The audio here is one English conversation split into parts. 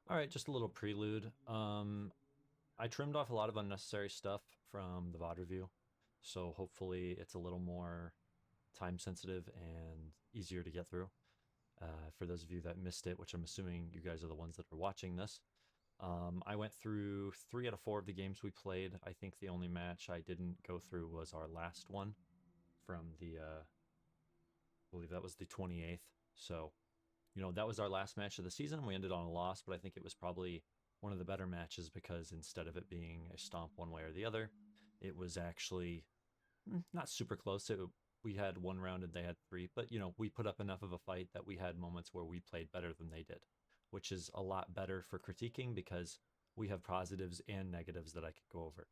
All right, just a little prelude. I trimmed off a lot of unnecessary stuff from the VOD review, so hopefully it's a little more time sensitive and easier to get through. For those of you that missed it, which I'm assuming you guys are the ones that are watching this, I went through 3 out of 4 of the games we played. I think the only match I didn't go through was our last one from I believe that was the 28th. So that was our last match of the season. We ended on a loss, but I think it was probably one of the better matches because instead of it being a stomp one way or the other, it was actually not super close. We had 1 round and they had 3, but we put up enough of a fight that we had moments where we played better than they did, which is a lot better for critiquing because we have positives and negatives that I could go over.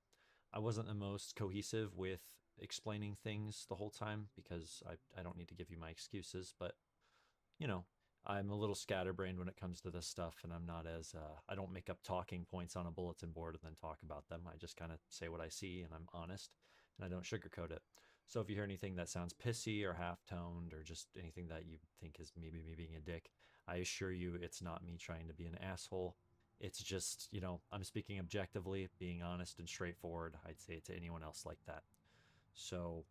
I wasn't the most cohesive with explaining things the whole time because I don't need to give you my excuses, but you know, I'm a little scatterbrained when it comes to this stuff, and I'm not as I don't make up talking points on a bulletin board and then talk about them. I just kind of say what I see, and I'm honest, and I don't sugarcoat it. So if you hear anything that sounds pissy or half-toned or just anything that you think is maybe me being a dick, I assure you it's not me trying to be an asshole. It's just, I'm speaking objectively, being honest and straightforward. I'd say it to anyone else like that. So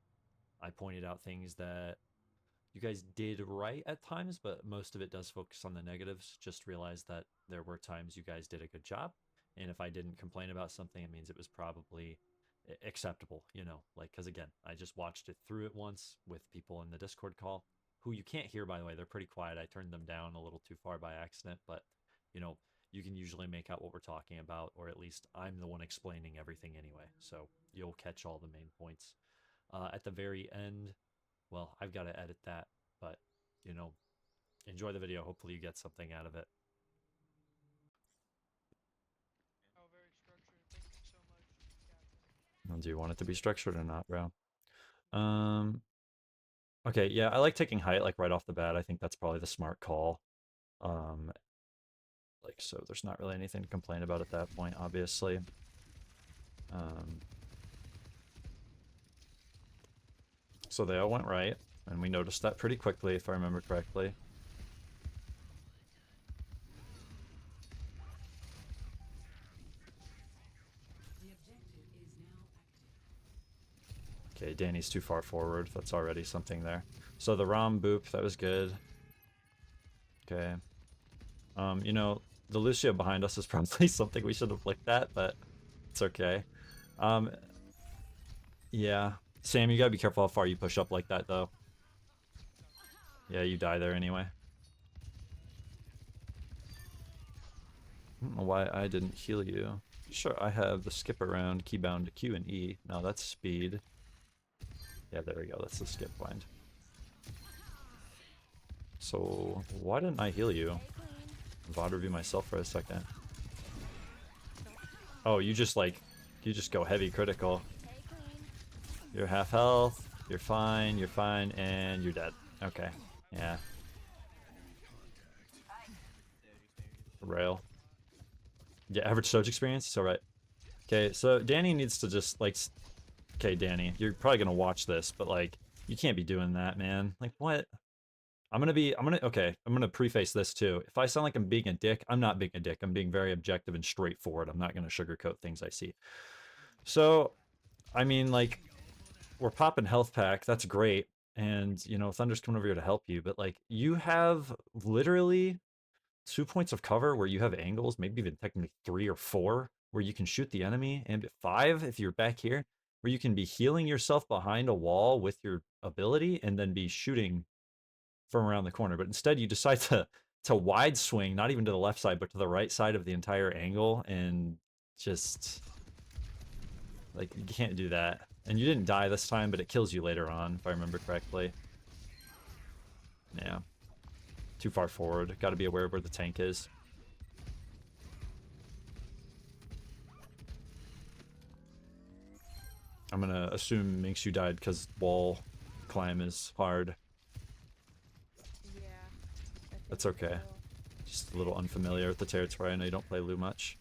I pointed out things that you guys did right at times, but most of it does focus on the negatives. Just realize that there were times you guys did a good job. And if I didn't complain about something, it means it was probably acceptable, like, because again, I just watched it through it once with people in the Discord call who you can't hear, by the way. They're pretty quiet. I turned them down a little too far by accident, but you know, you can usually make out what we're talking about, or at least I'm the one explaining everything anyway. So you'll catch all the main points. At the very end, well, I've got to edit that, but you know, enjoy the video. Hopefully, you get something out of it. Oh, very structured. Thank you so much, Captain. Do you want it to be structured or not, bro? Um. Okay. Yeah, I like taking height like right off the bat. I think that's probably the smart call. Um. Like, so there's not really anything to complain about at that point, obviously. Um. So they all went right, and we noticed that pretty quickly, if I remember correctly. Okay, Danny's too far forward. That's already something there. So the Rom boop, that was good. Okay. The Lucio behind us is probably something we should have looked at, but it's okay. Um, yeah. Sam, you gotta be careful how far you push up like that, though. Yeah, you die there anyway. I don't know why I didn't heal you. Sure, I have the skip around, keybound to Q and E. No, that's speed. Yeah, there we go. That's the skip bind. So, why didn't I heal you? VOD review myself for a second. Oh, you just go heavy critical. You're half health. You're fine, and you're dead. Okay. Yeah. Rail. Yeah, average Doge experience? It's alright. Okay, so Danny needs to just, like... Okay, Danny, you're probably gonna watch this, but, like, you can't be doing that, man. Like, what? Okay, I'm gonna preface this, too. If I sound like I'm being a dick, I'm not being a dick. I'm being very objective and straightforward. I'm not gonna sugarcoat things I see. So, I mean, like, we're popping health pack. That's great. And, Thunder's coming over here to help you. But, like, you have literally 2 points of cover where you have angles, maybe even technically 3 or 4, where you can shoot the enemy. And 5, if you're back here, where you can be healing yourself behind a wall with your ability and then be shooting from around the corner. But instead, you decide to wide swing, not even to the left side, but to the right side of the entire angle, and just like, you can't do that. And you didn't die this time, but it kills you later on, if I remember correctly. Yeah. Too far forward. Got to be aware of where the tank is. I'm gonna assume Minx you died because wall climb is hard. Yeah, I That's think okay. so. Just a little unfamiliar with the territory. I know you don't play Lu much.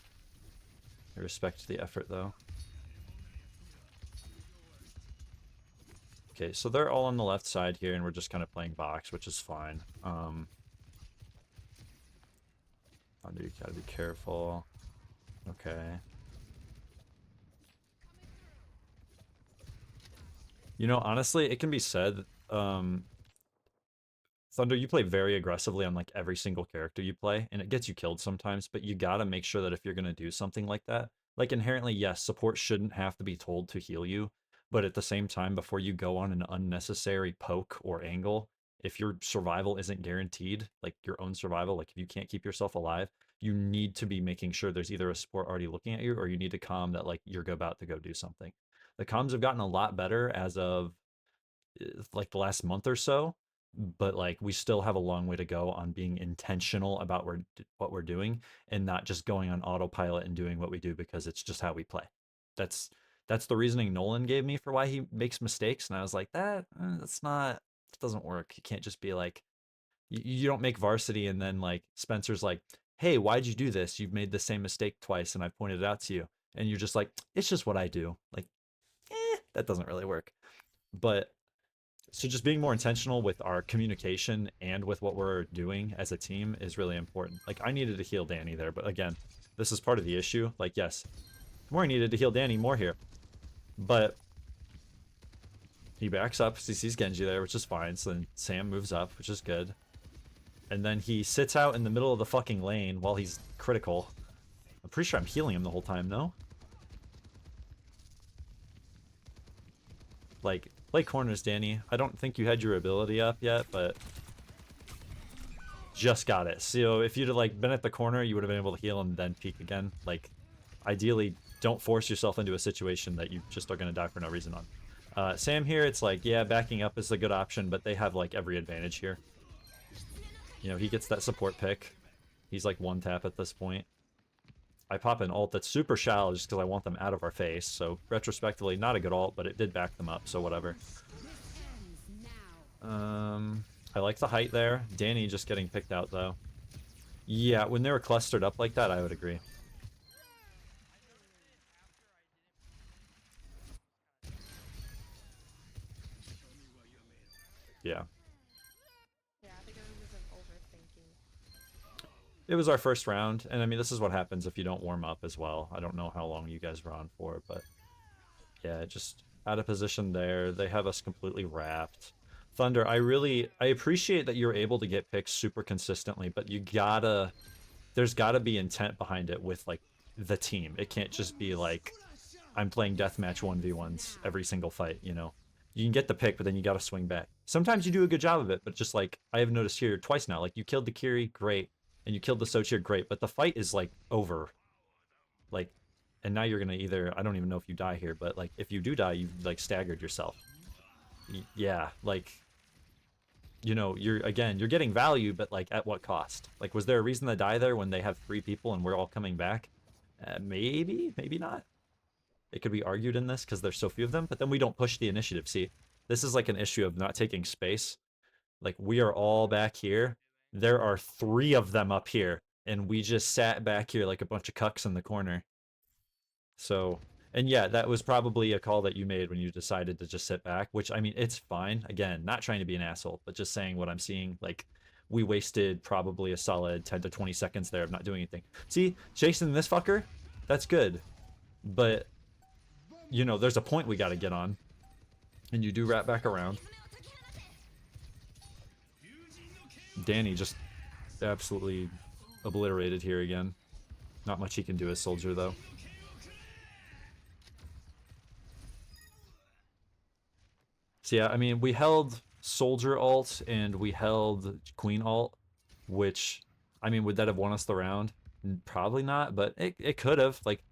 I respect the effort, though. Okay, so they're all on the left side here, and we're just kind of playing box, which is fine. Thunder, you gotta be careful. Okay. You know, honestly, it can be said, Thunder, you play very aggressively on like every single character you play, and it gets you killed sometimes, but you gotta make sure that if you're gonna do something like that, like inherently, yes, support shouldn't have to be told to heal you, but at the same time, before you go on an unnecessary poke or angle, if your survival isn't guaranteed, like your own survival, like if you can't keep yourself alive, you need to be making sure there's either a support already looking at you or you need to calm that like you're about to go do something. The comms have gotten a lot better as of like the last month or so, but like we still have a long way to go on being intentional about what we're doing and not just going on autopilot and doing what we do because it's just how we play. That's that's the reasoning Nolan gave me for why he makes mistakes, and I was like, that's not, it doesn't work. You can't just be like, you don't make varsity and then like Spencer's like, hey, why'd you do this? You've made the same mistake twice and I pointed it out to you, and you're just like, it's just what I do. Like, that doesn't really work. But so just being more intentional with our communication and with what we're doing as a team is really important. Like I needed to heal Danny there, but again, this is part of the issue. Like yes, Kamori needed to heal Danny more here, but he backs up, he sees Genji there, which is fine. So then Sam moves up, which is good, and then he sits out in the middle of the fucking lane while he's critical. I'm pretty sure I'm healing him the whole time, no? Like, play corners, Danny. I don't think you had your ability up yet, but just got it. So if you'd have like been at the corner, you would have been able to heal and then peek again. Like, ideally, don't force yourself into a situation that you just are going to die for no reason on. Sam here, it's like, yeah, backing up is a good option, but they have like every advantage here. You know, he gets that support pick. He's like one tap at this point. I pop an ult that's super shallow just because I want them out of our face. So retrospectively, not a good ult, but it did back them up, so whatever. I like the height there. Danny just getting picked out though. Yeah, when they were clustered up like that, I would agree. Yeah. Yeah, I think I was just overthinking. It was our first round, and I mean, this is what happens if you don't warm up as well. I don't know how long you guys were on for, but yeah, just out of position there. They have us completely wrapped. Thunder, I appreciate that you're able to get picks super consistently, but there's gotta be intent behind it with like the team. It can't just be like I'm playing deathmatch 1v1s every single fight, you know. You can get the pick, but then you gotta swing back. Sometimes you do a good job of it, but just like I have noticed here twice now, like you killed the Kiri, great, and you killed the Sochir, great, but the fight is like over. Like, and now you're gonna either, I don't even know if you die here, but like if you do die, you've like staggered yourself. Yeah, like, you know, you're getting value, but like at what cost? Like, was there a reason to die there when they have 3 people and we're all coming back? Maybe, maybe not. It could be argued in this because there's so few of them, but then we don't push the initiative. See, this is like an issue of not taking space. Like we are all back here. There are 3 of them up here, and we just sat back here like a bunch of cucks in the corner. So, and yeah, that was probably a call that you made when you decided to just sit back, which I mean, it's fine. Again, not trying to be an asshole, but just saying what I'm seeing. Like, we wasted probably a solid 10 to 20 seconds there of not doing anything. See, chasing this fucker, that's good. But, you know, there's a point we got to get on. And you do wrap back around. Danny just absolutely obliterated here again. Not much he can do as Soldier, though. So yeah, I mean, we held Soldier ult and we held Queen ult, which, I mean, would that have won us the round? Probably not, but it could have, like,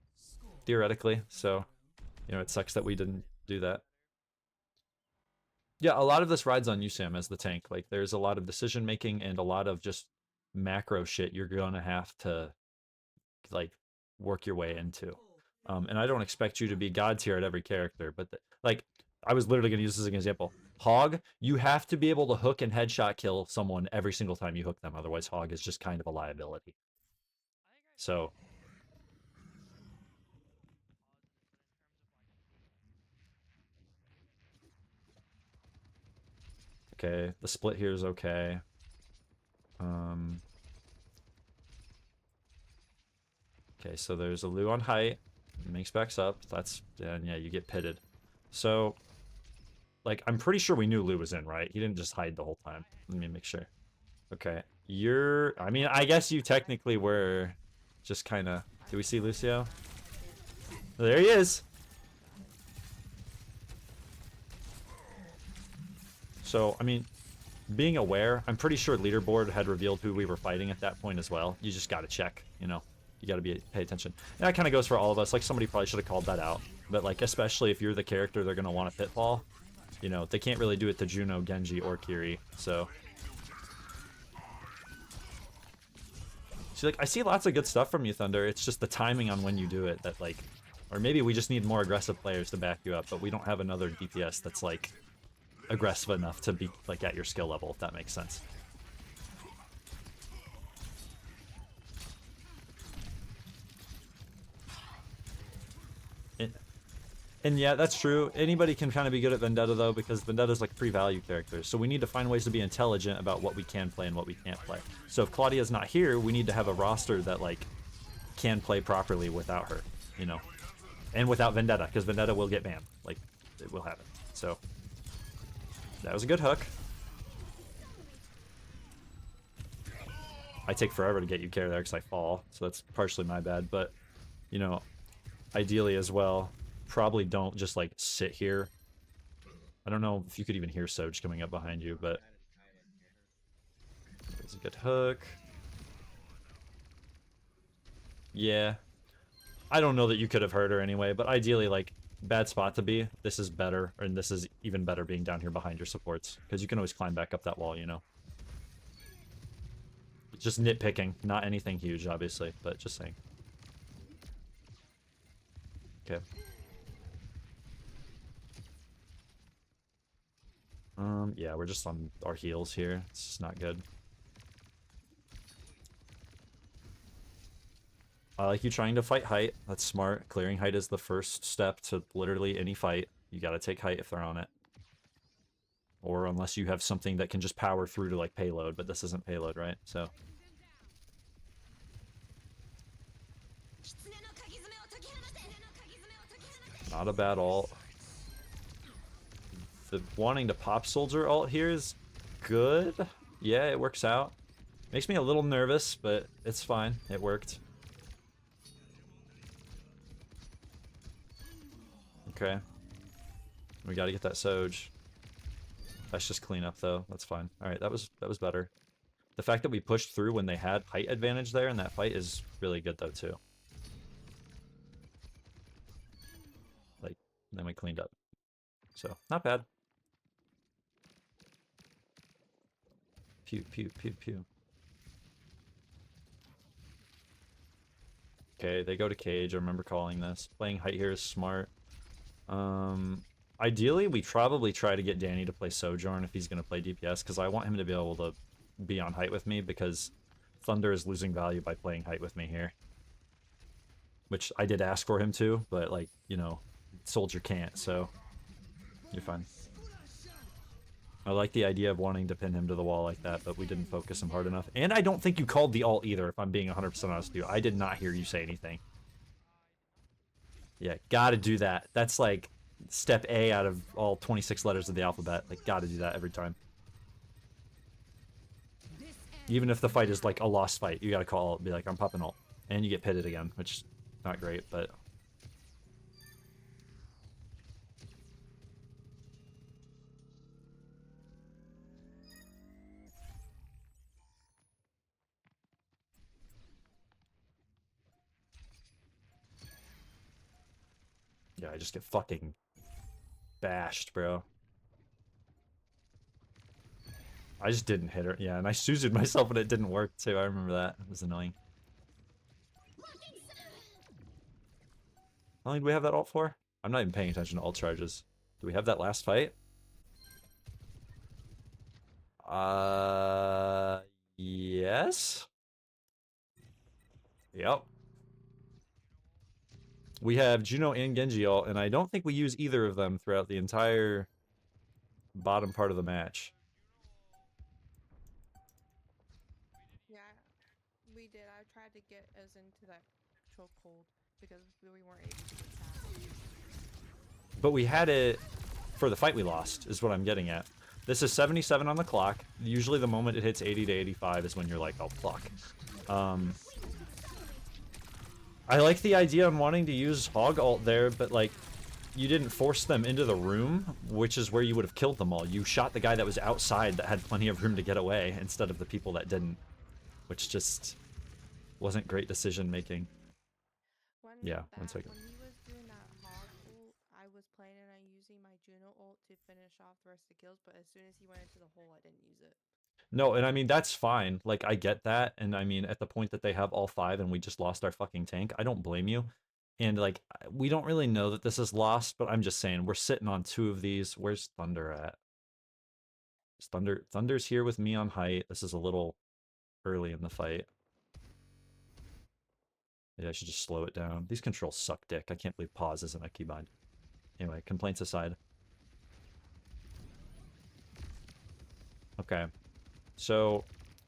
theoretically. So, you know, it sucks that we didn't do that. Yeah, a lot of this rides on you, Sam, as the tank. Like, there's a lot of decision making and a lot of just macro shit you're gonna have to, like, work your way into. And I don't expect you to be god tier at every character, but like I was literally gonna use this as an example. Hog, you have to be able to hook and headshot kill someone every single time you hook them. Otherwise, Hog is just kind of a liability. So, okay, the split here is okay. Um, Okay, so there's a Lu on height. Minx backs up. That's, and yeah, you get pitted. So, like, I'm pretty sure we knew Lu was in, right? He didn't just hide the whole time. Let me make sure. Okay, I mean, I guess you technically were just kind of... Do we see Lucio? There he is! So, I mean, being aware, I'm pretty sure leaderboard had revealed who we were fighting at that point as well. You just gotta check, you know? You gotta pay attention. And that kind of goes for all of us. Like, somebody probably should have called that out. But, like, especially if you're the character they're gonna want to pitfall, you know, they can't really do it to Juno, Genji, or Kiri, so... See, like, I see lots of good stuff from you, Thunder. It's just the timing on when you do it that, like... Or maybe we just need more aggressive players to back you up, but we don't have another DPS that's, like, aggressive enough to be, like, at your skill level, if that makes sense. And yeah, that's true. Anybody can kind of be good at Vendetta, though, because Vendetta's like free-value characters. So we need to find ways to be intelligent about what we can play and what we can't play. So if Claudia's not here, we need to have a roster that, like, can play properly without her, you know? And without Vendetta, because Vendetta will get banned. Like, it will happen. So, that was a good hook. I take forever to get you care there because I fall, so that's partially my bad. But, you know, ideally as well, probably don't just, like, sit here. I don't know if you could even hear Soj coming up behind you, but... There's a good hook. Yeah. I don't know that you could have heard her anyway, but ideally, like, bad spot to be. This is better, and this is even better being down here behind your supports, because you can always climb back up that wall, you know? Just nitpicking, not anything huge, obviously, but just saying. Okay. Yeah, we're just on our heels here. It's just not good. I like you trying to fight height. That's smart. Clearing height is the first step to literally any fight. You gotta take height if they're on it. Or unless you have something that can just power through to, like, payload, but this isn't payload, right? So... Not a bad ult. The wanting to pop soldier ult here is good. Yeah, it works out. Makes me a little nervous, but it's fine. It worked. Okay. We gotta get that Soj. That's just cleanup though. That's fine. Alright, that was better. The fact that we pushed through when they had height advantage there in that fight is really good though too. Like, then we cleaned up. So, not bad. Pew, pew, pew, pew. Okay, they go to cage. I remember calling this. Playing height here is smart. Ideally, we probably try to get Danny to play Sojourn if he's going to play DPS, because I want him to be able to be on height with me, because Thunder is losing value by playing height with me here. Which I did ask for him to, but, like, you know, Soldier can't, so you're fine. I like the idea of wanting to pin him to the wall like that, but we didn't focus him hard enough. And I don't think you called the ult either, if I'm being 100% honest with you. I did not hear you say anything. Yeah, gotta do that. That's like step A out of all 26 letters of the alphabet. Like, gotta do that every time. Even if the fight is like a lost fight, you gotta call it, be like, I'm popping ult. And you get pitted again, which is not great, but... Yeah, I just get fucking bashed, bro. I just didn't hit her. Yeah, and I Suzu'd myself and it didn't work too. I remember that. It was annoying. How long do we have that ult for? I'm not even paying attention to ult charges. Do we have that last fight? Yes? Yep. We have Juno and Genji ult, and I don't think we use either of them throughout the entire bottom part of the match. Yeah, we did. I tried to get us into that chokehold because we weren't able to attack. But we had it for the fight we lost, is what I'm getting at. This is 77 on the clock. Usually the moment it hits 80 to 85 is when you're like, oh, fuck. I like the idea on wanting to use Hog ult there, but like, you didn't force them into the room, which is where you would have killed them all. You shot the guy that was outside that had plenty of room to get away instead of the people that didn't, which just wasn't great decision making. Yeah, 1 second. When he was doing that Hog ult, I was planning on using my Juno ult to finish off the rest of the kills, but as soon as he went into the hole, I didn't use it. No, and I mean, that's fine. Like, I get that. And I mean, at the point that they have all 5 and we just lost our fucking tank, I don't blame you. And like, we don't really know that this is lost, but I'm just saying, we're sitting on 2 of these. Where's Thunder at? Is Thunder's here with me on height. This is a little early in the fight. Yeah, I should just slow it down. These controls suck dick. I can't believe pause isn't a keybind. Anyway, complaints aside. Okay. So,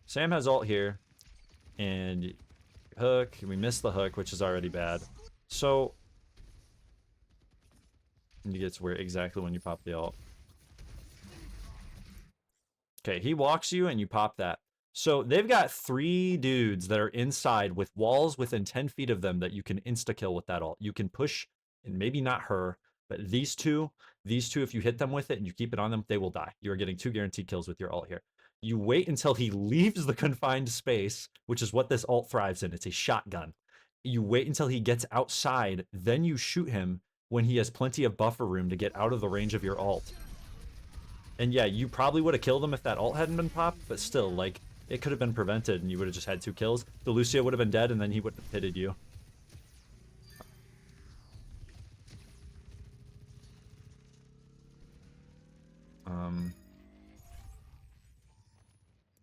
Sam has ult here, and hook, we missed the hook, which is already bad. So, you get to where exactly when you pop the ult. Okay, he walks you and you pop that. So, they've got 3 dudes that are inside with walls within 10 feet of them that you can insta-kill with that ult. You can push, and maybe not her, but these two, if you hit them with it and you keep it on them, they will die. You are getting 2 guaranteed kills with your ult here. You wait until he leaves the confined space, which is what this ult thrives in. It's a shotgun. You wait until he gets outside, then you shoot him when he has plenty of buffer room to get out of the range of your ult. And yeah, you probably would have killed him if that ult hadn't been popped, but still, like, it could have been prevented and you would have just had 2 kills. The Lucio would have been dead and then he would have pitted you.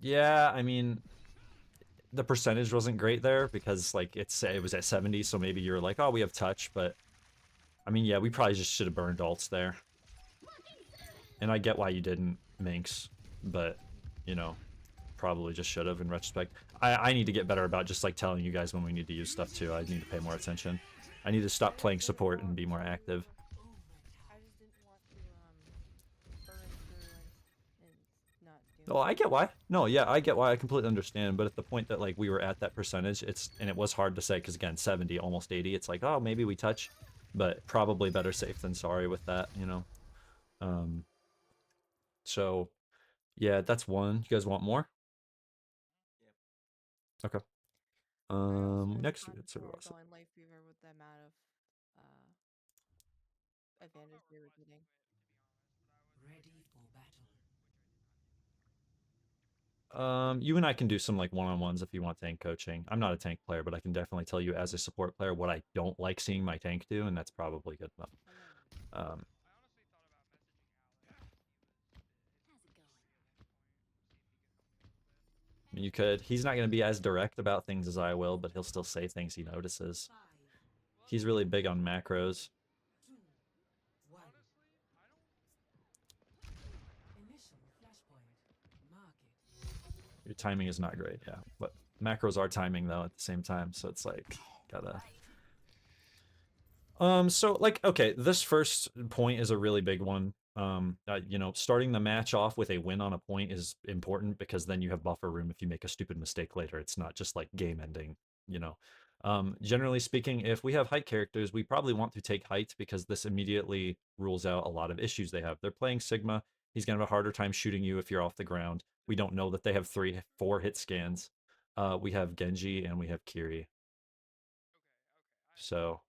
Yeah, I mean, the percentage wasn't great there because like it was at 70, so maybe you were like, oh, we have touch, but I mean, yeah, we probably just should have burned ults there. And I get why you didn't, Minx, but you know, probably just should have in retrospect. I need to get better about just like telling you guys when we need to use stuff too. I need to pay more attention. I need to stop playing support and be more active. I just didn't want to burn through and not do. Oh, I get why. No, yeah, I get why. I completely understand. But at the point that like we were at that percentage, and it was hard to say because again, 70, almost 80. It's like, oh, maybe we touch, but probably better safe than sorry with that, you know. So, yeah, that's one. You guys want more? Okay. Next it's sort of awesome. Going life fever with the amount of advantage we were getting. Ready for battle. You and I can do some like one-on-ones if you want tank coaching. I'm not a tank player, but I can definitely tell you as a support player what I don't like seeing my tank do, and that's probably good enough. You could. He's not going to be as direct about things as I will, but he'll still say things he notices. He's really big on macros. Your timing is not great, yeah. But macros are timing, though, at the same time, so it's like, gotta... So, like, okay, this first point is a really big one. You know, starting the match off with a win on a point is important because then you have buffer room if you make a stupid mistake later. It's not just like game ending, you know. Generally speaking, if we have height characters, we probably want to take height because this immediately rules out a lot of issues they have. They're playing Sigma. He's gonna have a harder time shooting you if you're off the ground. We don't know that they have 4 hit scans. We have Genji and we have Kiri. So,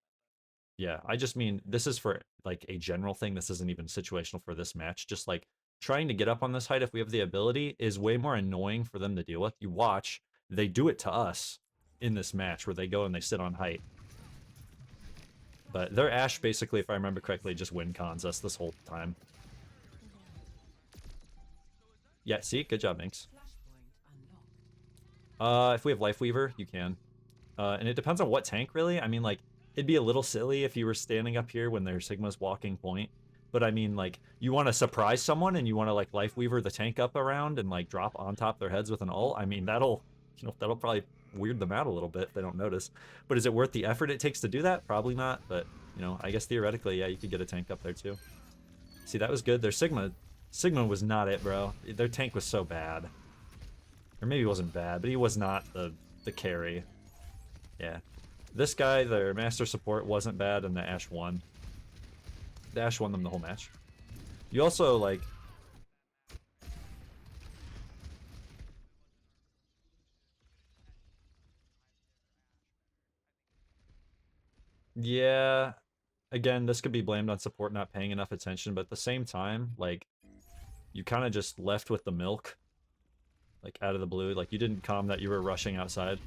yeah, I just mean, this is for, like, a general thing. This isn't even situational for this match. Just, like, trying to get up on this height if we have the ability is way more annoying for them to deal with. You watch, they do it to us in this match where they go and they sit on height. But their Ashe, basically, if I remember correctly, just win cons us this whole time. Yeah, see? Good job, Minx. If we have Life Weaver, you can. And it depends on what tank, really. I mean, like, it'd be a little silly if you were standing up here when their Sigma's walking point. But I mean, like, you want to surprise someone and you want to, like, Life Weaver the tank up around and, like, drop on top their heads with an ult. I mean, that'll, you know, that'll probably weird them out a little bit if they don't notice. But is it worth the effort it takes to do that? Probably not, but, you know, I guess theoretically, yeah, you could get a tank up there too. See, that was good. Their Sigma was not it, bro. Their tank was so bad. Or maybe he wasn't bad, but he was not the carry. Yeah. This guy, their master support, wasn't bad, and the Ashe won. The Ashe won them the whole match. You also, like... Yeah. Again, this could be blamed on support not paying enough attention, but at the same time, like, you kind of just left with the milk. Like, out of the blue. Like, you didn't calm that you were rushing outside.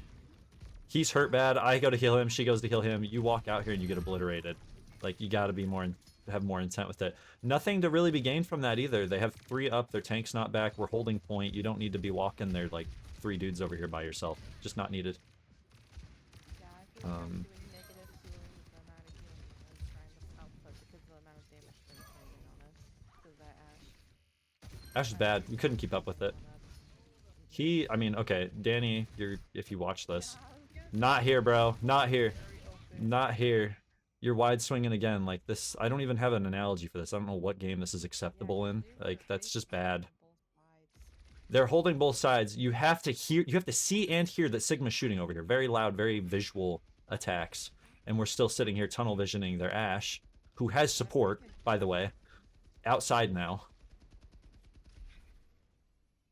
He's hurt bad. I go to heal him. She goes to heal him. You walk out here and you get obliterated. Like, you gotta be more... have more intent with it. Nothing to really be gained from that either. They have 3 up, their tank's not back, we're holding point. You don't need to be walking there like 3 dudes over here by yourself. Just not needed. Yeah, I feel like I'm doing negative healing with the amount of healing I'm trying to output because of the amount of damage they're taking on us. Because that Ashe. Ashe is bad. We couldn't keep up with it. He, I mean, okay, Danny, if you watch this. Not here, bro. Not here. Not here. You're wide swinging again. Like this, I don't even have an analogy for this. I don't know what game this is acceptable in. Like, that's just bad. They're holding both sides. You have to hear, you have to see and hear that Sigma's shooting over here. Very loud, very visual attacks. And we're still sitting here tunnel visioning their Ashe, who has support, by the way, outside now.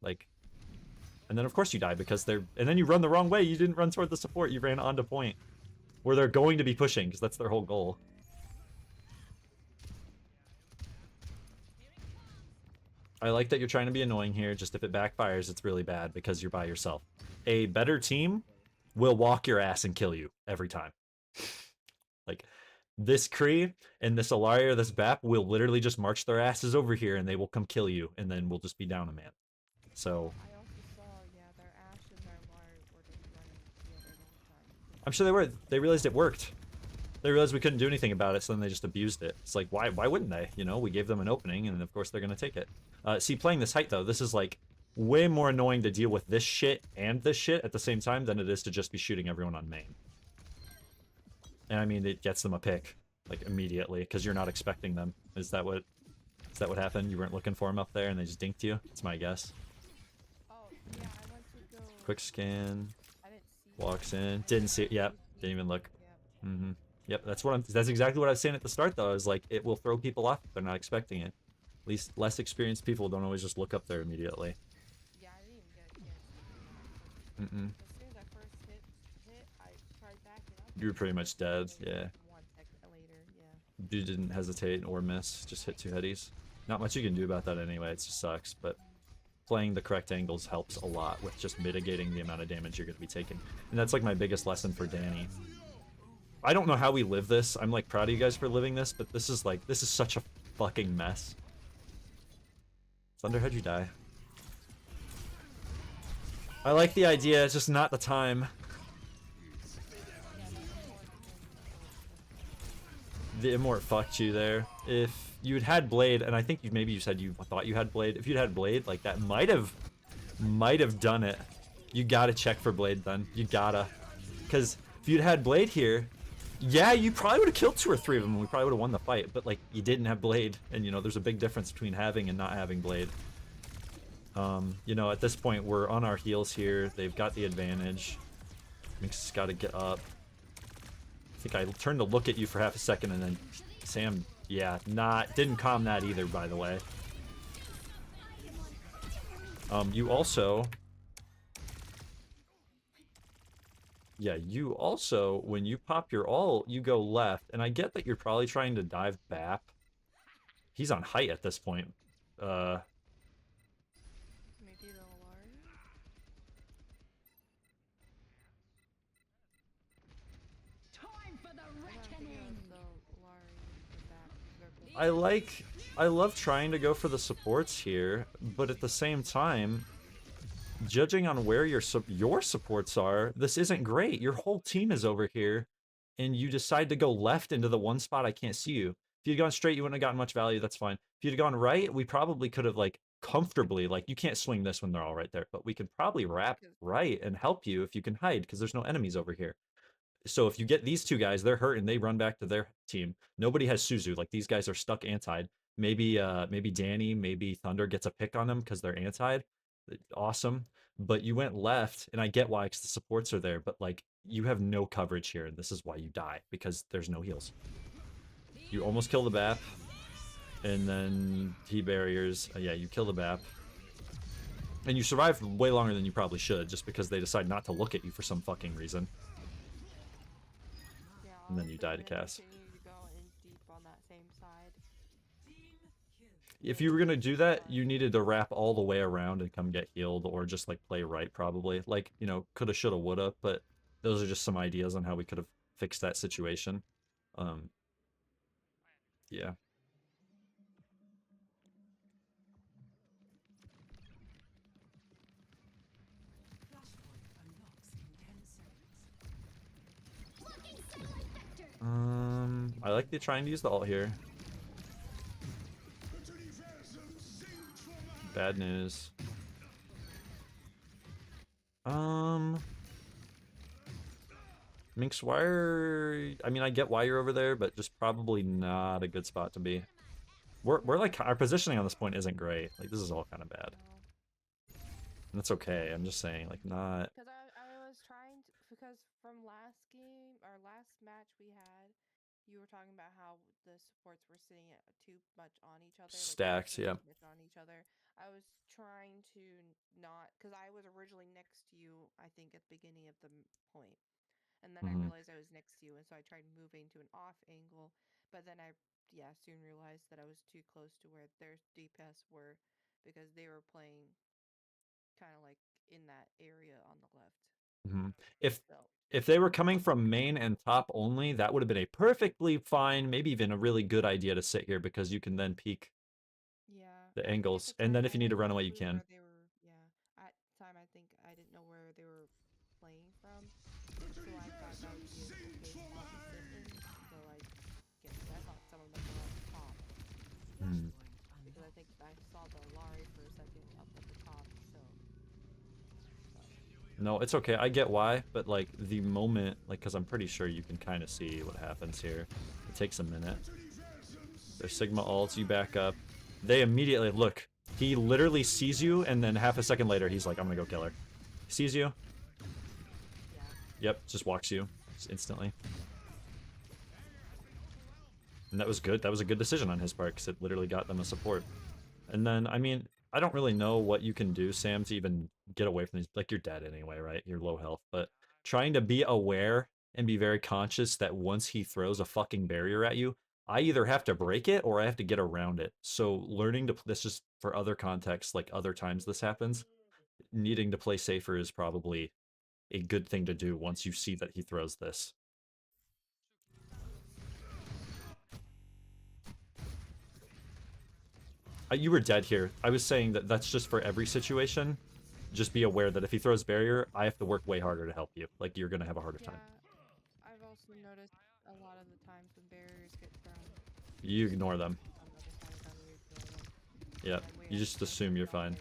Like, and then of course you die because they're, and then you run the wrong way. You didn't run toward the support. You ran onto point. Where they're going to be pushing, because that's their whole goal. I like that you're trying to be annoying here, just if it backfires, it's really bad, because you're by yourself. A better team will walk your ass and kill you, every time. Like, this Kree and this Alaria, this BAP, will literally just march their asses over here, and they will come kill you, and then we'll just be down a man. So... I also saw, yeah, their Ashe and their Alaria were just running the other time. I'm sure they were. They realized it worked. They realized we couldn't do anything about it, so then they just abused it. It's like, why wouldn't they? You know, we gave them an opening, and of course they're going to take it. See, playing this height, though, this is, like, way more annoying to deal with this shit and this shit at the same time than it is to just be shooting everyone on main. And, I mean, it gets them a pick, like, immediately, because you're not expecting them. Is that what happened? You weren't looking for them up there, and they just dinked you? That's my guess. Oh, yeah, I went to go... Quick scan. I didn't see Walks in. Didn't see it. Yep. Didn't even look. Yep. Mm-hmm. Yep, that's exactly what I was saying at the start, though. I was like, it will throw people off if they're not expecting it. At least less experienced people don't always just look up there immediately. Yeah, I didn't even get a chance to do that. As soon as I first hit, I tried backing up. You were pretty much dead, yeah. 1 second later, yeah. You didn't hesitate or miss, just hit 2 headies. Not much you can do about that anyway, it just sucks, but playing the correct angles helps a lot with just mitigating the amount of damage you're going to be taking. And that's like my biggest lesson for Danny. I don't know how we live this. I'm like proud of you guys for living this, but this is such a fucking mess. Thunder, how'd you die? I like the idea, it's just not the time. The Immort fucked you there. If you'd had Blade, and I think maybe you said you thought you had Blade. If you'd had Blade, like that might have done it. You gotta check for Blade then. You gotta. Because if you'd had Blade here, yeah, you probably would have killed 2 or 3 of them and we probably would have won the fight, but like, you didn't have Blade, and you know, there's a big difference between having and not having Blade. You know, at this point, we're on our heels here. They've got the advantage. Minx has got to get up. I think I turned to look at you for half a second, and then Sam, yeah, didn't calm that either, by the way. You also... Yeah, you also, when you pop your ult, you go left, and I get that you're probably trying to dive BAP. He's on height at this point. Maybe the Alaria? Time for the reckoning. I love trying to go for the supports here, but at the same time, judging on where your supports are, this isn't great. Your whole team is over here, and you decide to go left into the one spot I can't see you. If you'd gone straight, you wouldn't have gotten much value, that's fine. If you'd gone right, we probably could have, like, comfortably, like, you can't swing this when they're all right there, but we can probably wrap right and help you if you can hide, because there's no enemies over here. So if you get these two guys, they're hurt and they run back to their team. Nobody has Suzu. Like, these guys are stuck anti. Maybe Danny, maybe Thunder gets a pick on them because they're anti. Awesome. But you went left, and I get why, because the supports are there, but like, you have no coverage here, and this is why you die, because there's no heals. You almost kill the BAP, and then he barriers. Yeah, you kill the BAP. And you survived way longer than you probably should, just because they decide not to look at you for some fucking reason. Yeah, And then you die to Cass. continue to go in deep on that same side. If you were gonna do that, you needed to wrap all the way around and come get healed, or just like play right, probably. Like, you know, coulda, shoulda, woulda, but those are just some ideas on how we could have fixed that situation. Yeah. I like the trying to use the ult here. Bad news. Minx, why are... I mean, I get why you're over there, but just probably not a good spot to be. We're like, our positioning on this point isn't great. Like, this is all kind of bad. And that's okay. I'm just saying, like, not... Because I was trying to, because from last game, or last match we had, you were talking about how the supports were sitting too much on each other. Stacked, yeah. Too much on each other. I was trying to not, because I was originally next to you, I think, at the beginning of the point. And then I realized I was next to you, and so I tried moving to an off angle. But then I, soon realized that I was too close to where their DPS were, because they were playing kind of like in that area on the left. If they were coming from main and top only, that would have been a perfectly fine, maybe even a really good idea to sit here, because you can then peek the angles, and then if you need to run away, you can. They were, at the time I think I didn't know where they were playing from, so I thought that would be a okay spot to sit in. So like, I thought some of them were on top, because I think I saw the Lari for a second up at the top. So No, it's okay. I get why, but like, the moment, like, because I'm pretty sure you can kind of see what happens here. It takes a minute. There's Sigma ults, you back up. They immediately, look, he literally sees you, and then half a second later, he's like, I'm gonna go kill her. Sees you. Yep, just walks you. Just instantly. And that was good. That was a good decision on his part, because it literally got them a support. And then, I mean, I don't really know what you can do, Sam, to even get away from these. Like, you're dead anyway, right? You're low health. But trying to be aware and be very conscious that once he throws a fucking barrier at you, I either have to break it or I have to get around it. So learning to... This just for other contexts, like other times this happens. Needing to play safer is probably a good thing to do once you see that he throws this. You were dead here. I was saying that that's just for every situation. Just be aware that if he throws barrier, I have to work way harder to help you. Like, you're gonna have a harder time. I've also noticed a lot of the times when barriers get thrown, you ignore them. Yeah, you just assume you're fine.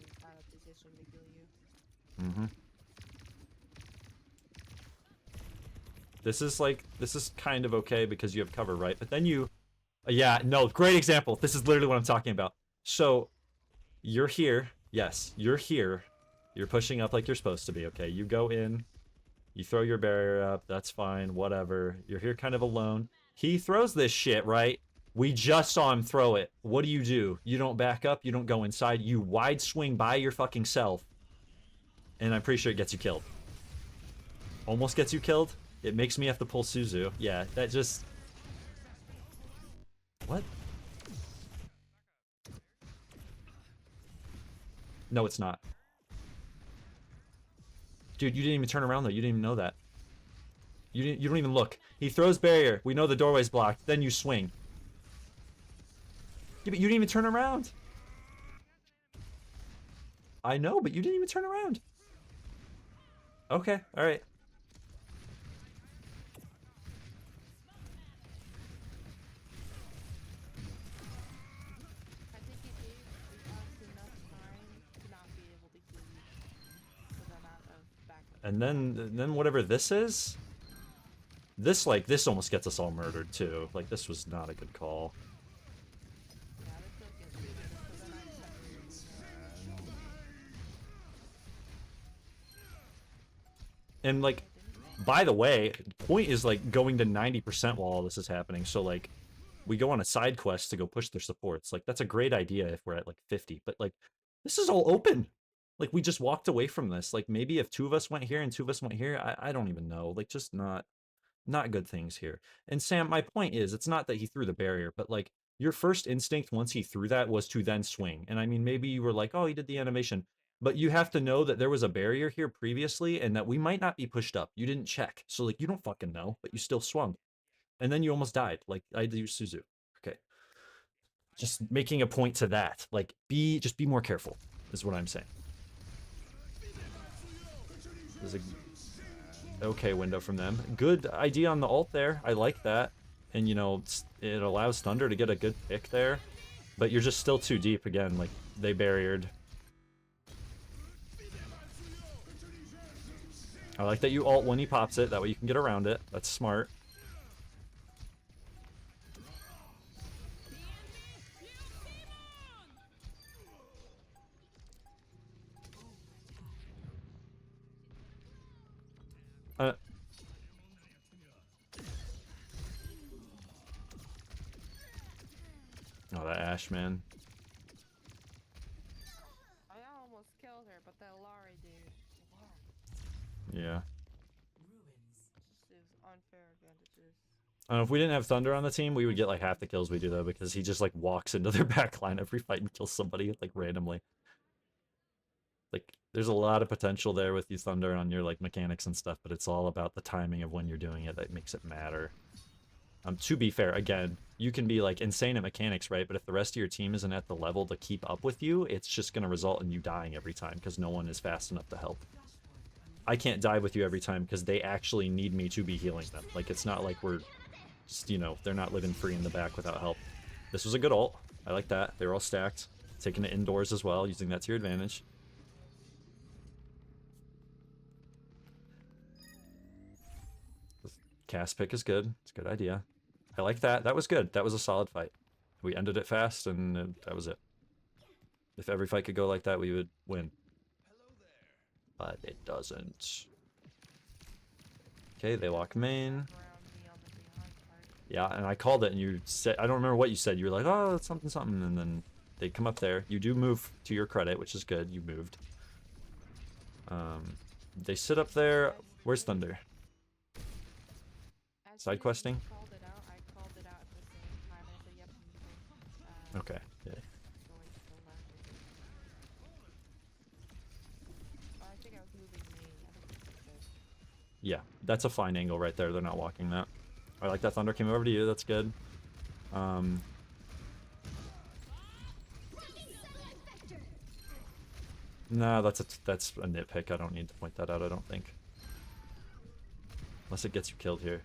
This is kind of okay because you have cover, right? But then you... Yeah, no, great example. This is literally what I'm talking about. So, you're here. Yes, you're here. You're pushing up like you're supposed to be, okay? You go in. You throw your barrier up. That's fine, whatever. You're here kind of alone. He throws this shit, right? We just saw him throw it. What do? You don't back up. You don't go inside. You wide swing by your fucking self. And I'm pretty sure it gets you killed. Almost gets you killed. It makes me have to pull Suzu. Yeah, that just... What? No, it's not. Dude, you didn't even turn around though. You didn't even know that. You don't even look. He throws barrier. We know the doorway's blocked. Then you swing. Yeah, but you didn't even turn around. I know, but you didn't even turn around. Okay, alright. I think it gave us enough time And then whatever this is, this almost gets us all murdered too. Like this was not a good call. Yeah, this does get me, so then I'm stuck doing And like, by the way, point is like going to 90% while all this is happening. So like, we go on a side quest to go push their supports. Like that's a great idea if we're at like 50. But like, this is all open. Like we just walked away from this. Like maybe if 2 of us went here and 2 of us went here, I don't even know. Like just not good things here. And Sam, my point is, it's not that he threw the barrier, but like your first instinct once he threw that was to then swing. And I mean, maybe you were like, oh, he did the animation. But you have to know that there was a barrier here previously and that we might not be pushed up. You didn't check. So like you don't fucking know, but you still swung. And then you almost died, like I do Suzu. Okay. Just making a point to that. Like just be more careful, is what I'm saying. There's a okay window from them. Good idea on the ult there. I like that. And you know, it allows Thunder to get a good pick there. But you're just still too deep again. Like they barriered. I like that you ult when he pops it. That way you can get around it. That's smart. Oh, that Ashe, man. I almost killed her, but that Lari dude. Yeah. Just is unfair advantages. I don't know, if we didn't have Thunder on the team, we would get like half the kills we do though, because he just like walks into their back line every fight and kills somebody like randomly. Like there's a lot of potential there with you Thunder on your like mechanics and stuff, but it's all about the timing of when you're doing it that makes it matter. To be fair, again, you can be like insane at mechanics, right? But if the rest of your team isn't at the level to keep up with you, it's just going to result in you dying every time because no one is fast enough to help. I can't die with you every time because they actually need me to be healing them. Like it's not like we're just, you know, they're not living free in the back without help. This was a good ult. I like that. They're all stacked. Taking it indoors as well, using that to your advantage. Cast pick is good. It's a good idea. I like that. That was good. That was a solid fight. We ended it fast, and that was it. If every fight could go like that, we would win. But it doesn't. Okay, they lock main. Yeah, and I called it, and you said, I don't remember what you said. You were like, oh, it's something, something, and then they come up there. You do move to your credit, which is good. You moved. They sit up there. Where's Thunder? Side questing? I called it out at the same time, and I said, yep. Okay. Yeah. I think I was moving main. I think that's good. Yeah, that's a fine angle right there. They're not walking that. I like that Thunder came over to you. That's good. No, that's a nitpick. I don't need to point that out, I don't think. Unless it gets you killed here.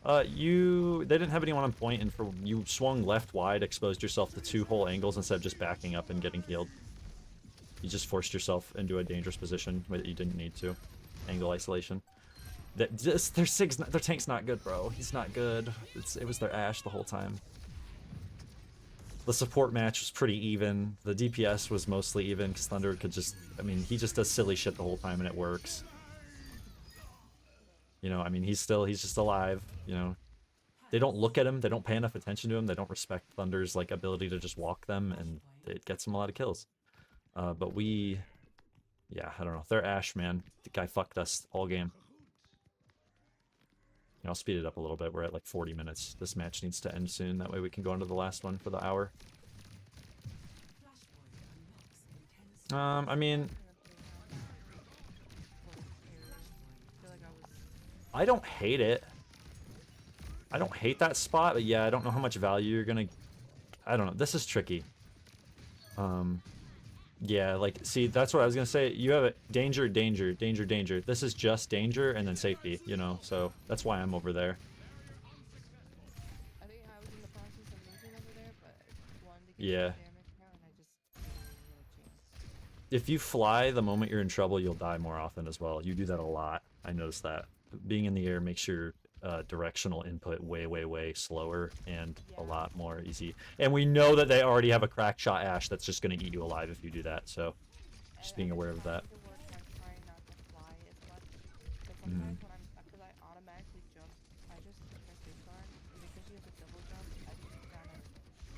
They didn't have anyone on point, and you swung left wide, exposed yourself to 2 whole angles instead of just backing up and getting healed. You just forced yourself into a dangerous position that you didn't need to. Angle isolation. Their tank's not good, bro. He's not good. It was their Ashe the whole time. The support match was pretty even. The DPS was mostly even because Thunder could just, I mean, he just does silly shit the whole time and it works. You know, I mean, he's just alive, you know. They don't look at him, they don't pay enough attention to him, they don't respect Thunder's, like, ability to just walk them, and it gets him a lot of kills. But yeah, I don't know. They're Ashe, man. The guy fucked us all game. I'll speed it up a little bit. We're at like 40 minutes. This match needs to end soon. That way we can go into the last one for the hour. I mean, I don't hate it. I don't hate that spot, but yeah, I don't know how much value you're gonna... I don't know. This is tricky. Yeah, like, see, that's what I was gonna say. You have it. Danger, danger, danger, danger. This is just danger and then safety, you know? So that's why I'm over there. I think I was in the process of moving over there, but wanted to get Yeah. damage now, and I just didn't get a chance. if you fly the moment you're in trouble, you'll die more often as well. You do that a lot. I noticed that. Being in the air makes your directional input way slower and a lot more easy. And we know that they already have a crack shot Ash that's just going to eat you alive if you do that, so just being aware of that. Sometimes when because I automatically jump, I just hit my spacebar, and because she has a double jump, I just kind of,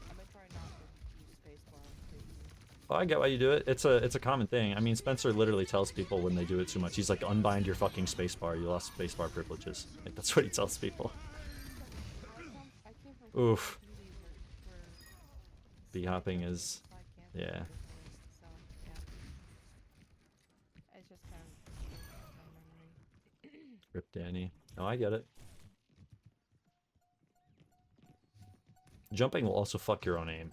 I'm gonna try not to use spacebar completely. Well, I get why you do it. It's a common thing. I mean, Spencer literally tells people when they do it too much. He's like, unbind your fucking spacebar. You lost spacebar privileges. Like, that's what he tells people. I came from Oof. where B hopping is, so I can't yeah. so yeah. It's just kind of my memory. Rip Danny. No, I get it. Jumping will also fuck your own aim.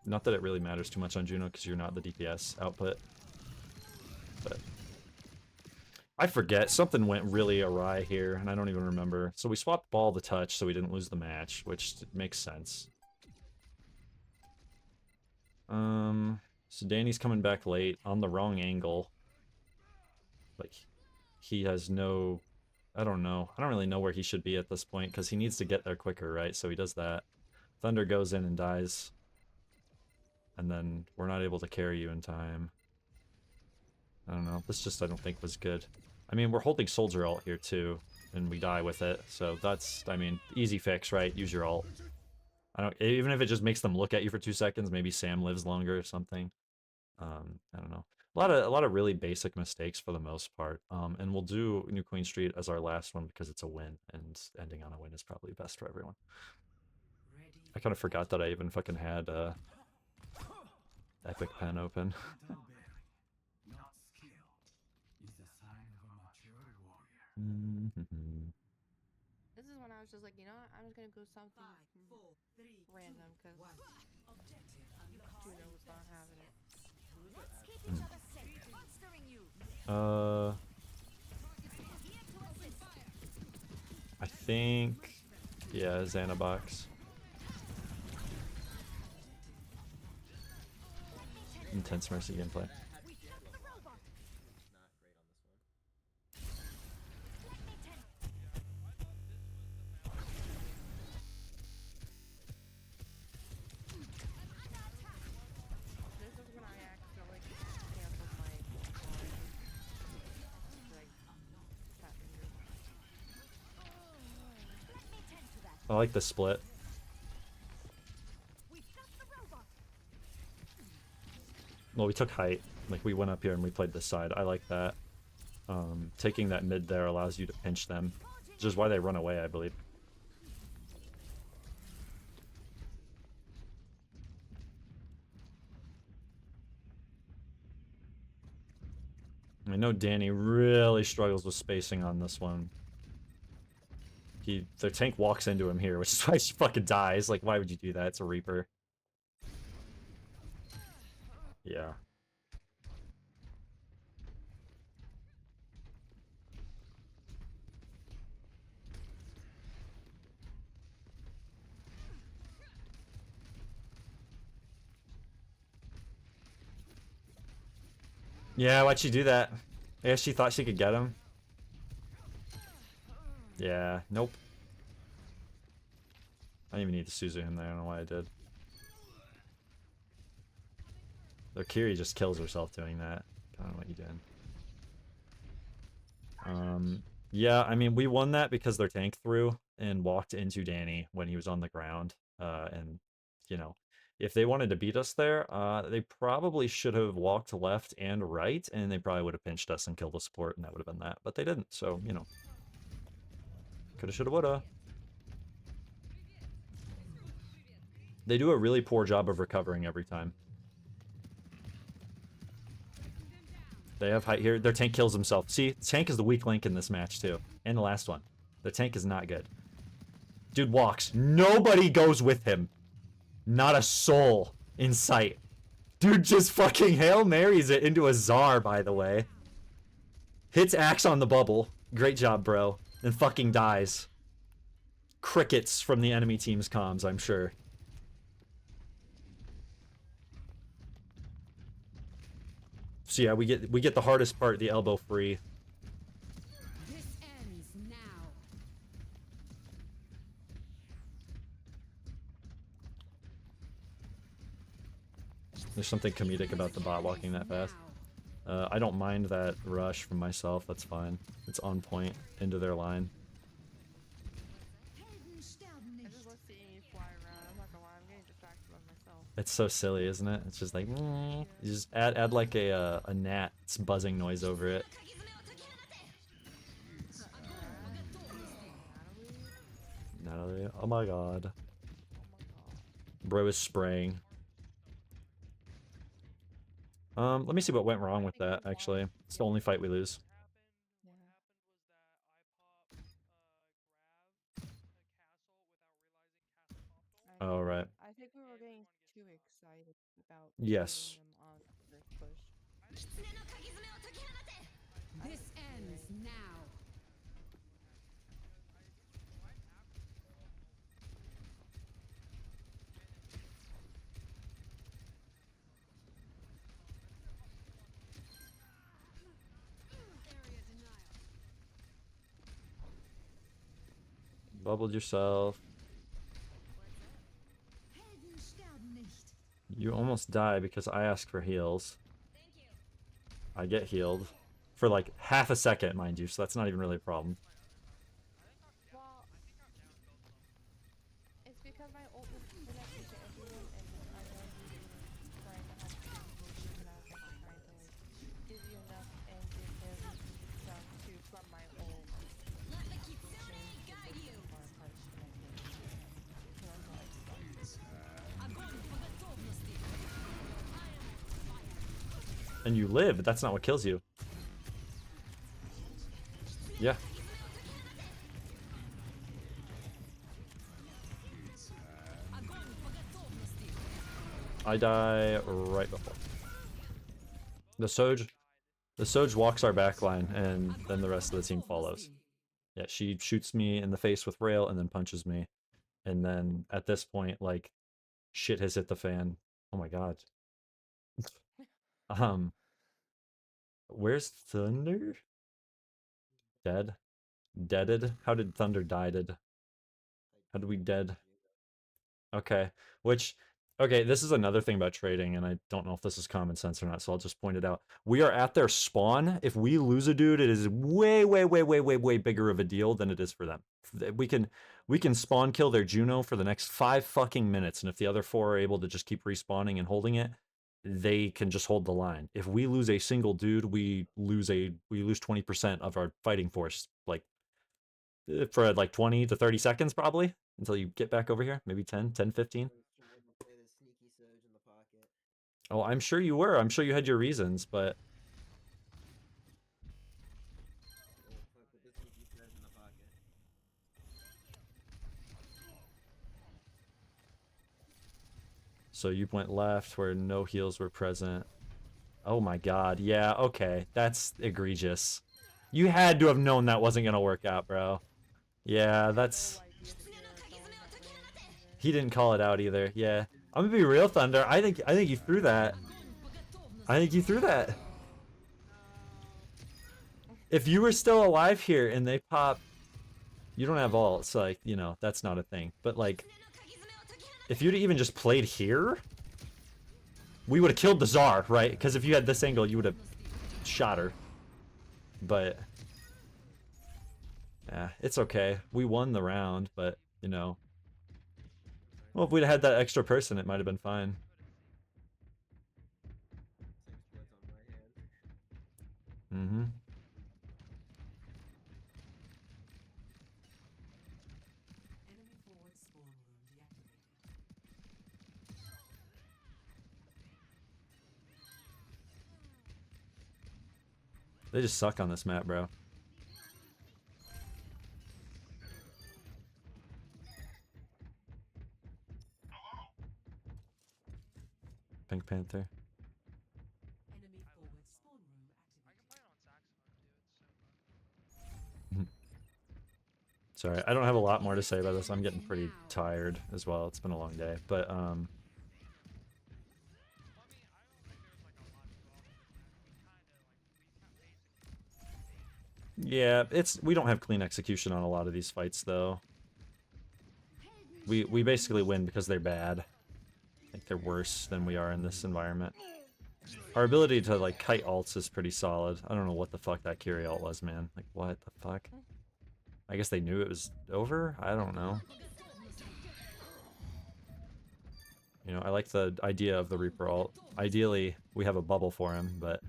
Not that it really matters too much on Juno because you're not the DPS output. But I forget. Something went really awry here, and I don't even remember. So we swapped ball to touch so we didn't lose the match, which makes sense. So Danny's coming back late on the wrong angle. Like, he has no... I don't know. I don't really know where he should be at this point because he needs to get there quicker, right? So he does that. Thunder goes in and dies. And then we're not able to carry you in time. I don't know. This just, I don't think, was good. I mean, we're holding Soldier ult here, too. And we die with it. So that's, I mean, easy fix, right? Use your ult. Even if it just makes them look at you for 2 seconds, maybe Sam lives longer or something. I don't know. A lot of really basic mistakes for the most part. And we'll do New Queen Street as our last one because it's a win. And ending on a win is probably best for everyone. I kind of forgot that I even fucking had Epic Pen open. This is when I was just like, you know what? I'm just gonna go something random because Juno was not having it. I think, yeah, Xanabox. Intense Mercy gameplay. This is when I accidentally canceled my like chat finger. I like the split. Well, we took height. Like, we went up here and we played this side. I like that. Taking that mid there allows you to pinch them. Which is why they run away, I believe. I know Danny really struggles with spacing on this one. Their tank walks into him here, which is why she fucking dies. Like, why would you do that? It's a Reaper. Yeah. Yeah, why'd she do that? I guess she thought she could get him. Yeah, nope. I didn't even need to Suzu him there. I don't know why I did. Their Kiri just kills herself doing that. I don't know what you did. Yeah, I mean, we won that because their tank threw and walked into Danny when he was on the ground. And, you know, if they wanted to beat us there, they probably should have walked left and right, and they probably would have pinched us and killed the support, and that would have been that. But they didn't, so, you know. Coulda, shoulda, woulda. They do a really poor job of recovering every time. They have height here. Their tank kills himself. See, tank is the weak link in this match, too. And the last one. The tank is not good. Dude walks. Nobody goes with him. Not a soul in sight. Dude just fucking Hail Marys it into a Czar, by the way. Hits axe on the bubble. Great job, bro. And fucking dies. Crickets from the enemy team's comms, I'm sure. So yeah, we get the hardest part, the elbow free. This ends now. There's something comedic about the bot walking that fast. I don't mind that rush from myself, that's fine. It's on point into their line. Helden sterben I nicht. just love seeing you fly around. I'm not gonna lie, I'm getting distracted by myself. It's so silly, isn't it? It's just like, you just add like a gnat's buzzing noise over it. Natalie, oh my god. Bro is spraying. Let me see what went wrong with that, actually. It's the only fight we lose. Oh, right. I think we were getting too excited about Yes. killing them on the first push. This ends now. Bubbled yourself. Helden sterben nicht. You almost die because I asked for heals. I get healed. For like half a second, mind you, so that's not even really a problem. Well, it's because my ult was connected to everyone, and I know you were trying to have communication, and I was like trying to like give you enough and give him some too from my ult. And you live, but that's not what kills you. Yeah. I die right before. The Soj walks our backline, and then the rest of the team follows. Yeah, she shoots me in the face with rail and then punches me. And then at this point, like, shit has hit the fan. Oh my god. Where's Thunder? Dead? Deaded? How did Thunder died? How did we dead? Okay, okay, this is another thing about trading, and I don't know if this is common sense or not, so I'll just point it out. We are at their spawn. If we lose a dude, it is way, way, way, way, way, way bigger of a deal than it is for them. We can spawn kill their Juno for the next 5 fucking minutes, and if the other 4 are able to just keep respawning and holding it, they can just hold the line. If we lose a single dude, we lose 20% of our fighting force, like for like 20 to 30 seconds probably until you get back over here. Maybe 10, 15. Oh, I'm sure you were. I'm sure you had your reasons, but so you went left where no heals were present. Oh my god. Yeah, okay. That's egregious. You had to have known that wasn't gonna work out, bro. Yeah, that's... He didn't call it out either. Yeah. I'm gonna be real, Thunder. I think you threw that. I think you threw that. If you were still alive here and they pop... You don't have ults, so like, you know, that's not a thing. But like, if you'd even just played here, we would have killed the Czar, right? Because if you had this angle, you would have shot her. But... yeah, it's okay. We won the round, but, you know... Well, if we'd had that extra person, it might have been fine. Mm-hmm. They just suck on this map, bro. Pink Panther. Sorry, I don't have a lot more to say about this. I'm getting pretty tired as well. It's been a long day, but Yeah, we don't have clean execution on a lot of these fights though. We basically win because they're bad. I think they're worse than we are in this environment. Our ability to like kite ults is pretty solid. I don't know what the fuck that carry ult was, man. Like what the fuck? I guess they knew it was over? I don't know. You know, I like the idea of the Reaper ult. Ideally, we have a bubble for him, but...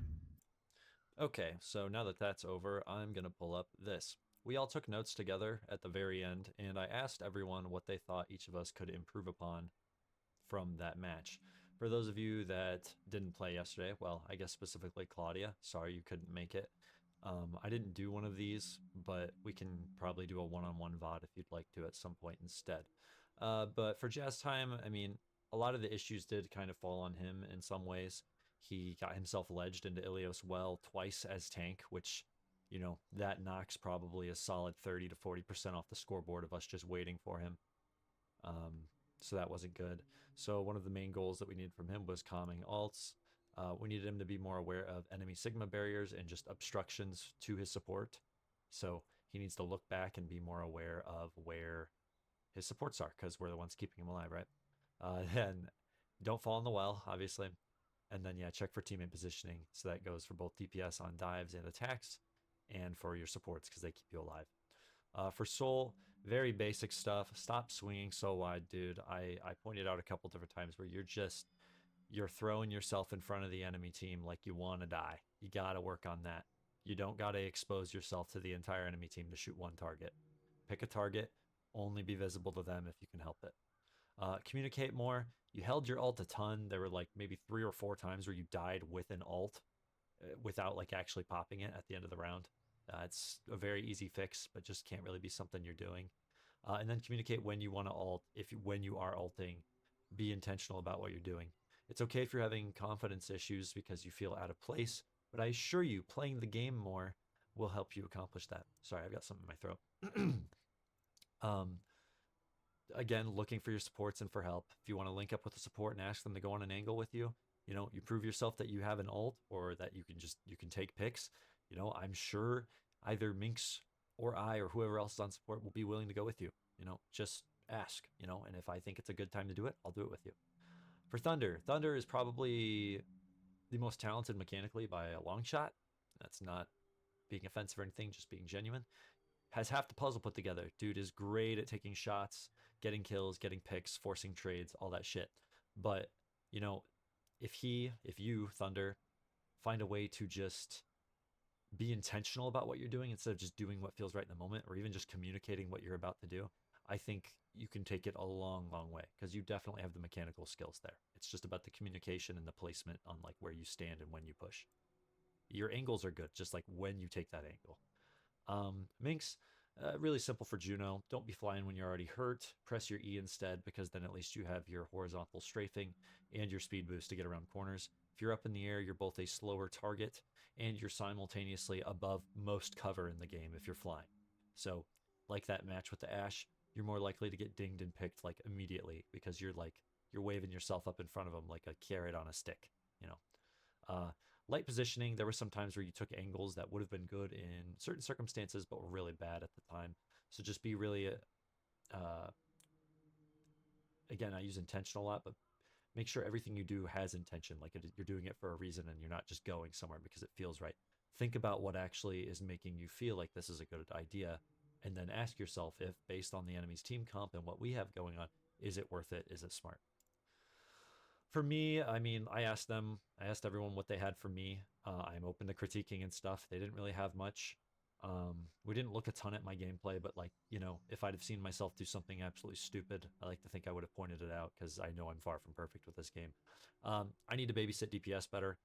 Okay, so now that that's over, I'm gonna pull up this. We all took notes together at the very end, and I asked everyone what they thought each of us could improve upon from that match. For those of you that didn't play yesterday, well, I guess specifically Claudia, sorry you couldn't make it. I didn't do one of these, but we can probably do a one-on-one VOD if you'd like to at some point instead. But for Jazz Time, I mean, a lot of the issues did kind of fall on him in some ways. He got himself ledged into Ilios well twice as tank, which, you know, that knocks probably a solid 30 to 40% off the scoreboard of us just waiting for him. So that wasn't good. So one of the main goals that we needed from him was calming ults. We needed him to be more aware of enemy Sigma barriers and just obstructions to his support. So he needs to look back and be more aware of where his supports are, because we're the ones keeping him alive, right? Then don't fall in the well, obviously. And then, yeah, check for teammate positioning. So that goes for both DPS on dives and attacks, and for your supports, because they keep you alive. For Soul, very basic stuff. Stop swinging so wide, dude. I pointed out a couple different times where you're throwing yourself in front of the enemy team like you want to die. You got to work on that. You don't got to expose yourself to the entire enemy team to shoot one target. Pick a target, only be visible to them if you can help it. Communicate more. You held your ult a ton. There were like maybe 3 or 4 times where you died with an ult without like actually popping it at the end of the round. It's a very easy fix, but just can't really be something you're doing. And then communicate when you want to ult. When you are ulting, be intentional about what you're doing. It's okay if you're having confidence issues because you feel out of place, but I assure you, playing the game more will help you accomplish that. Sorry, I've got something in my throat. Again, looking for your supports and for help. If you want to link up with a support and ask them to go on an angle with you, you know, you prove yourself that you have an ult or that you can take picks. You know, I'm sure either Minx or I or whoever else is on support will be willing to go with you. You know, just ask, you know, and if I think it's a good time to do it, I'll do it with you. For Thunder, Thunder is probably the most talented mechanically by a long shot. That's not being offensive or anything, just being genuine. Has half the puzzle put together. Dude is great at taking shots, getting kills, getting picks, forcing trades, all that shit. But, you know, if you, Thunder, find a way to just be intentional about what you're doing instead of just doing what feels right in the moment, or even just communicating what you're about to do, I think you can take it a long, long way, because you definitely have the mechanical skills there. It's just about the communication and the placement on like where you stand and when you push. Your angles are good, just like when you take that angle. Minx, really simple for Juno. Don't be flying when you're already hurt. Press your E instead, because then at least you have your horizontal strafing and your speed boost to get around corners. If you're up in the air, you're both a slower target, and you're simultaneously above most cover in the game if you're flying. So, like that match with the Ashe, you're more likely to get dinged and picked like immediately, because you're waving yourself up in front of them like a carrot on a stick, you know. Light positioning, there were some times where you took angles that would have been good in certain circumstances but were really bad at the time. So just be really, again, I use intentional a lot, but make sure everything you do has intention. Like you're doing it for a reason and you're not just going somewhere because it feels right. Think about what actually is making you feel like this is a good idea, and then ask yourself if, based on the enemy's team comp and what we have going on, is it worth it? Is it smart? For me, I mean, I asked everyone what they had for me. I'm open to critiquing and stuff. They didn't really have much. We didn't look a ton at my gameplay, but like, you know, if I'd have seen myself do something absolutely stupid, I like to think I would have pointed it out, because I know I'm far from perfect with this game. I need to babysit DPS better.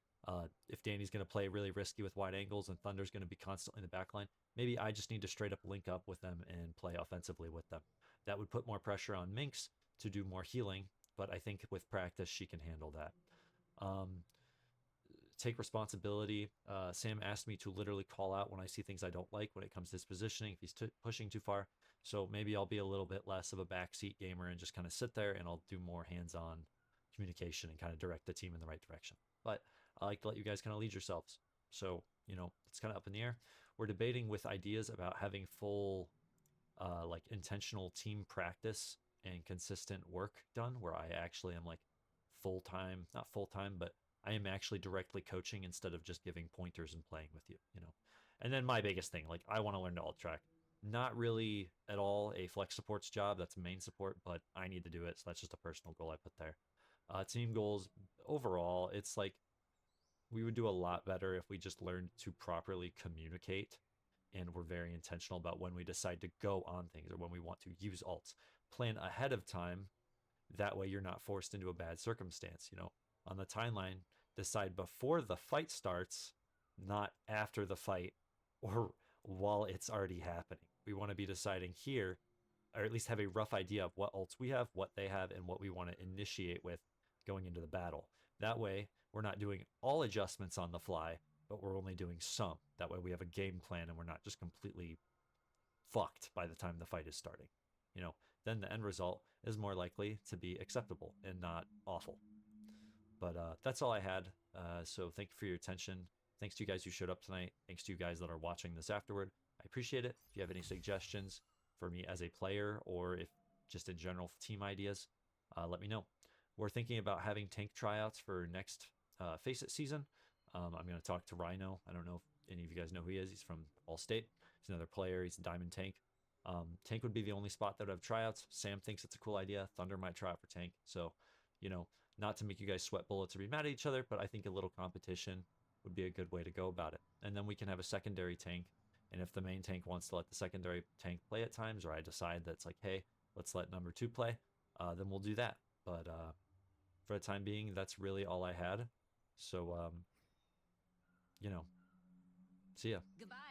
If Danny's going to play really risky with wide angles and Thunder's going to be constantly in the backline, maybe I just need to straight up link up with them and play offensively with them. That would put more pressure on Minx to do more healing, but I think with practice she can handle that. Take responsibility. Sam asked me to literally call out when I see things I don't like when it comes to his positioning, if he's pushing too far. So maybe I'll be a little bit less of a backseat gamer and just kind of sit there, and I'll do more hands-on communication and kind of direct the team in the right direction. But I like to let you guys kind of lead yourselves. So, you know, it's kind of up in the air. we're debating with ideas about having full like intentional team practice and consistent work done where I actually am like full-time, not full-time, but I am actually directly coaching instead of just giving pointers and playing with you, you know. And then my biggest thing, like I want to learn to alt track. Not really at all a flex support's job, that's main support, but I need to do it, so that's just a personal goal I put there. Team goals overall, it's like we would do a lot better if we just learned to properly communicate and we're very intentional about when we decide to go on things or when we want to use alts. Plan ahead of time. That way you're not forced into a bad circumstance. You know, on the timeline, decide before the fight starts, not after the fight or while it's already happening. We want to be deciding here, or at least have a rough idea of what alts we have, what they have, and what we want to initiate with going into the battle. That way, we're not doing all adjustments on the fly, but we're only doing some. That way we have a game plan and we're not just completely fucked by the time the fight is starting. You know, then the end result is more likely to be acceptable and not awful. But that's all I had. So thank you for your attention. Thanks to you guys who showed up tonight. Thanks to you guys that are watching this afterward. I appreciate it. If you have any suggestions for me as a player or if just in general team ideas, let me know. We're thinking about having tank tryouts for next FaceIt season. I'm going to talk to Rhino. I don't know if any of you guys know who he is. He's from Allstate. He's another player. He's a diamond tank. Tank would be the only spot that would have tryouts. Sam thinks it's a cool idea. Thunder might try out for tank. So, you know, not to make you guys sweat bullets or be mad at each other, but I think a little competition would be a good way to go about it. And then we can have a secondary tank. And if the main tank wants to let the secondary tank play at times, or I decide that's like, hey, let's let number 2 play, then we'll do that. But for the time being, that's really all I had. So, you know, see ya. Goodbye.